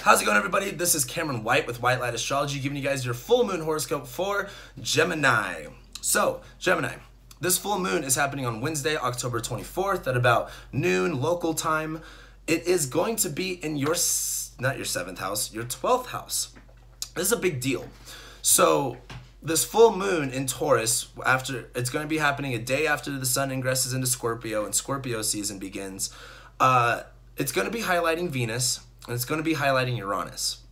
How's it going, everybody? This is Cameron White with White Light Astrology, giving you guys your full moon horoscope for Gemini. So, Gemini, this full moon is happening on Wednesday, October 24th at about noon local time. It is going to be in your, not your 7th house, your 12th house. This is a big deal. So, this full moon in Taurus, it's going to be happening a day after the sun ingresses into Scorpio and Scorpio season begins. It's going to be highlighting Venus, and it's going to be highlighting Uranus.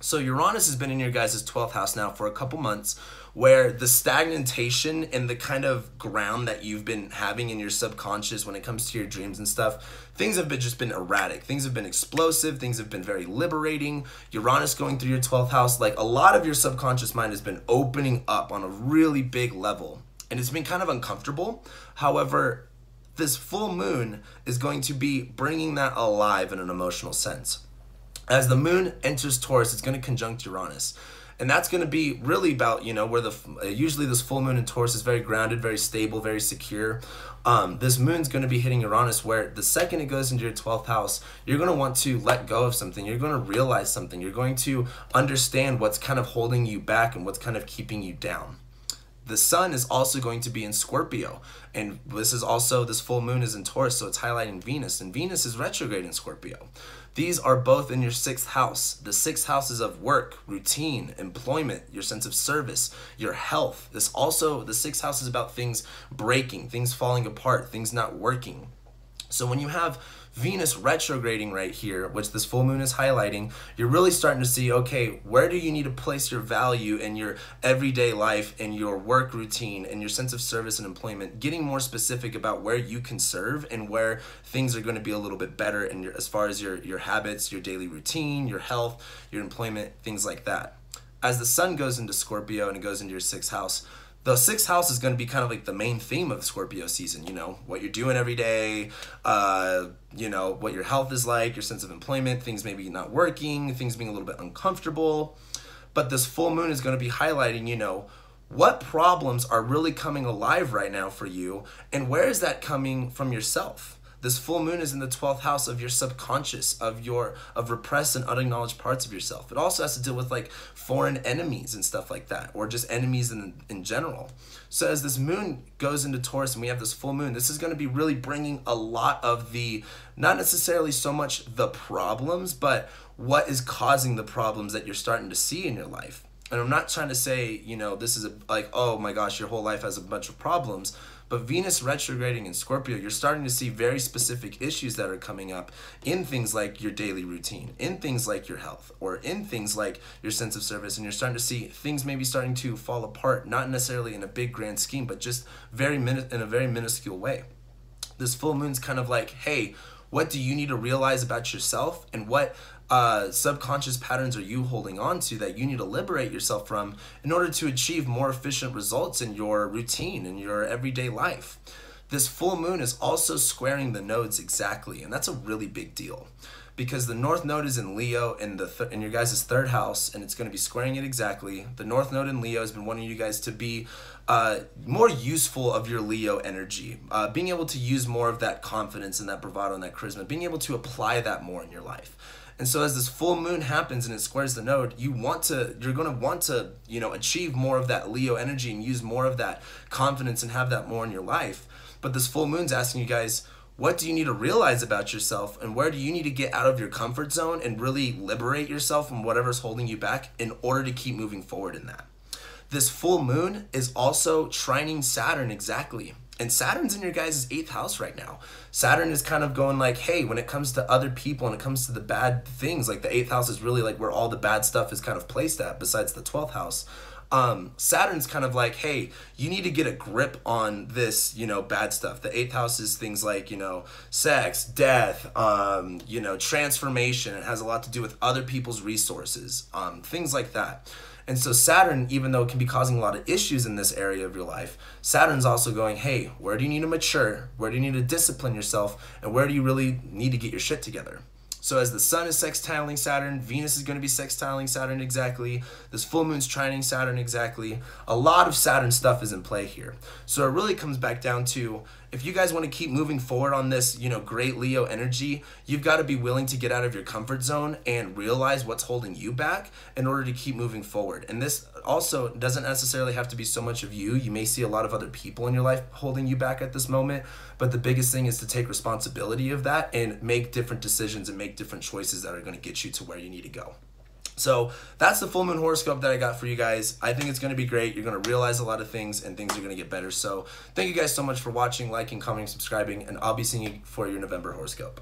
So Uranus has been in your guys' 12th house now for a couple months, where the stagnation and the kind of ground that you've been having in your subconscious when it comes to your dreams and stuff, things have just been erratic. Things have been explosive. Things have been very liberating. Uranus going through your 12th house, like a lot of your subconscious mind has been opening up on a really big level, and it's been kind of uncomfortable. However, this full moon is going to be bringing that alive in an emotional sense. As the moon enters Taurus, it's going to conjunct Uranus. And that's going to be really about, where usually this full moon in Taurus is very grounded, very stable, very secure. This moon's going to be hitting Uranus, where the second it goes into your 12th house, you're going to want to let go of something. You're going to realize something. You're going to understand what's kind of holding you back and what's kind of keeping you down. The sun is also going to be in Scorpio, and this full moon is in Taurus, so it's highlighting Venus, and Venus is retrograde in Scorpio. These are both in your 6th house. The 6th house is of work, routine, employment, your sense of service, your health. The 6th house is about things breaking, things falling apart, things not working. So when you have Venus retrograding right here, which this full moon is highlighting, you're really starting to see, okay, where do you need to place your value in your everyday life and your work routine and your sense of service and employment, getting more specific about where you can serve and where things are going to be a little bit better as far as your habits, your daily routine, your health, your employment, things like that. As the sun goes into Scorpio and it goes into your 6th house, the 6th house is going to be kind of like the main theme of the Scorpio season, what you're doing every day, what your health is like, your sense of employment, things maybe not working, things being a little bit uncomfortable. But this full moon is going to be highlighting, what problems are really coming alive right now for you, and where is that coming from yourself? This full moon is in the 12th house of your subconscious, of repressed and unacknowledged parts of yourself. It also has to deal with like foreign enemies and stuff like that, or just enemies in general. So as this moon goes into Taurus and we have this full moon, this is going to be really bringing a lot of not necessarily so much the problems, but what is causing the problems that you're starting to see in your life. And I'm not trying to say, this is like, oh my gosh, your whole life has a bunch of problems. But Venus retrograding in Scorpio, you're starting to see very specific issues that are coming up in things like your daily routine, in things like your health, or in things like your sense of service. And you're starting to see things maybe starting to fall apart, not necessarily in a big grand scheme, but just in a very minuscule way. This full moon's kind of like, hey, what do you need to realize about yourself, and what subconscious patterns are you holding on to that you need to liberate yourself from in order to achieve more efficient results in your routine, in your everyday life? This full moon is also squaring the nodes exactly, and that's a really big deal because the North Node is in Leo in your guys' 3rd house, and it's going to be squaring it exactly. The North Node in Leo has been wanting you guys to be more useful of your Leo energy, being able to use more of that confidence and that bravado and that charisma, being able to apply that more in your life. And so as this full moon happens and it squares the node, you're going to want to, achieve more of that Leo energy and use more of that confidence and have that more in your life. But this full moon's asking you guys, what do you need to realize about yourself, and where do you need to get out of your comfort zone and really liberate yourself from whatever's holding you back in order to keep moving forward in that? This full moon is also trining Saturn exactly. And Saturn's in your guys' 8th house right now. Saturn is kind of going like, hey, when it comes to other people and it comes to the bad things, like the 8th house is really like where all the bad stuff is kind of placed at besides the 12th house. Saturn's kind of like, hey, you need to get a grip on this, bad stuff. The 8th house is things like, sex, death, transformation. It has a lot to do with other people's resources, things like that. And so Saturn, even though it can be causing a lot of issues in this area of your life, Saturn's also going, hey, where do you need to mature? Where do you need to discipline yourself? And where do you really need to get your shit together? So as the sun is sextiling Saturn, Venus is going to be sextiling Saturn exactly. This full moon's trining Saturn exactly. A lot of Saturn stuff is in play here. So it really comes back down to, if you guys want to keep moving forward on this, you know, great Leo energy, you've got to be willing to get out of your comfort zone and realize what's holding you back in order to keep moving forward. And this also doesn't necessarily have to be so much of you. You may see a lot of other people in your life holding you back at this moment, but the biggest thing is to take responsibility of that and make different decisions and make different choices that are going to get you to where you need to go. So that's the full moon horoscope that I got for you guys. I think it's going to be great. You're going to realize a lot of things and things are going to get better. So thank you guys so much for watching, liking, commenting, subscribing, and I'll be seeing you for your November horoscope.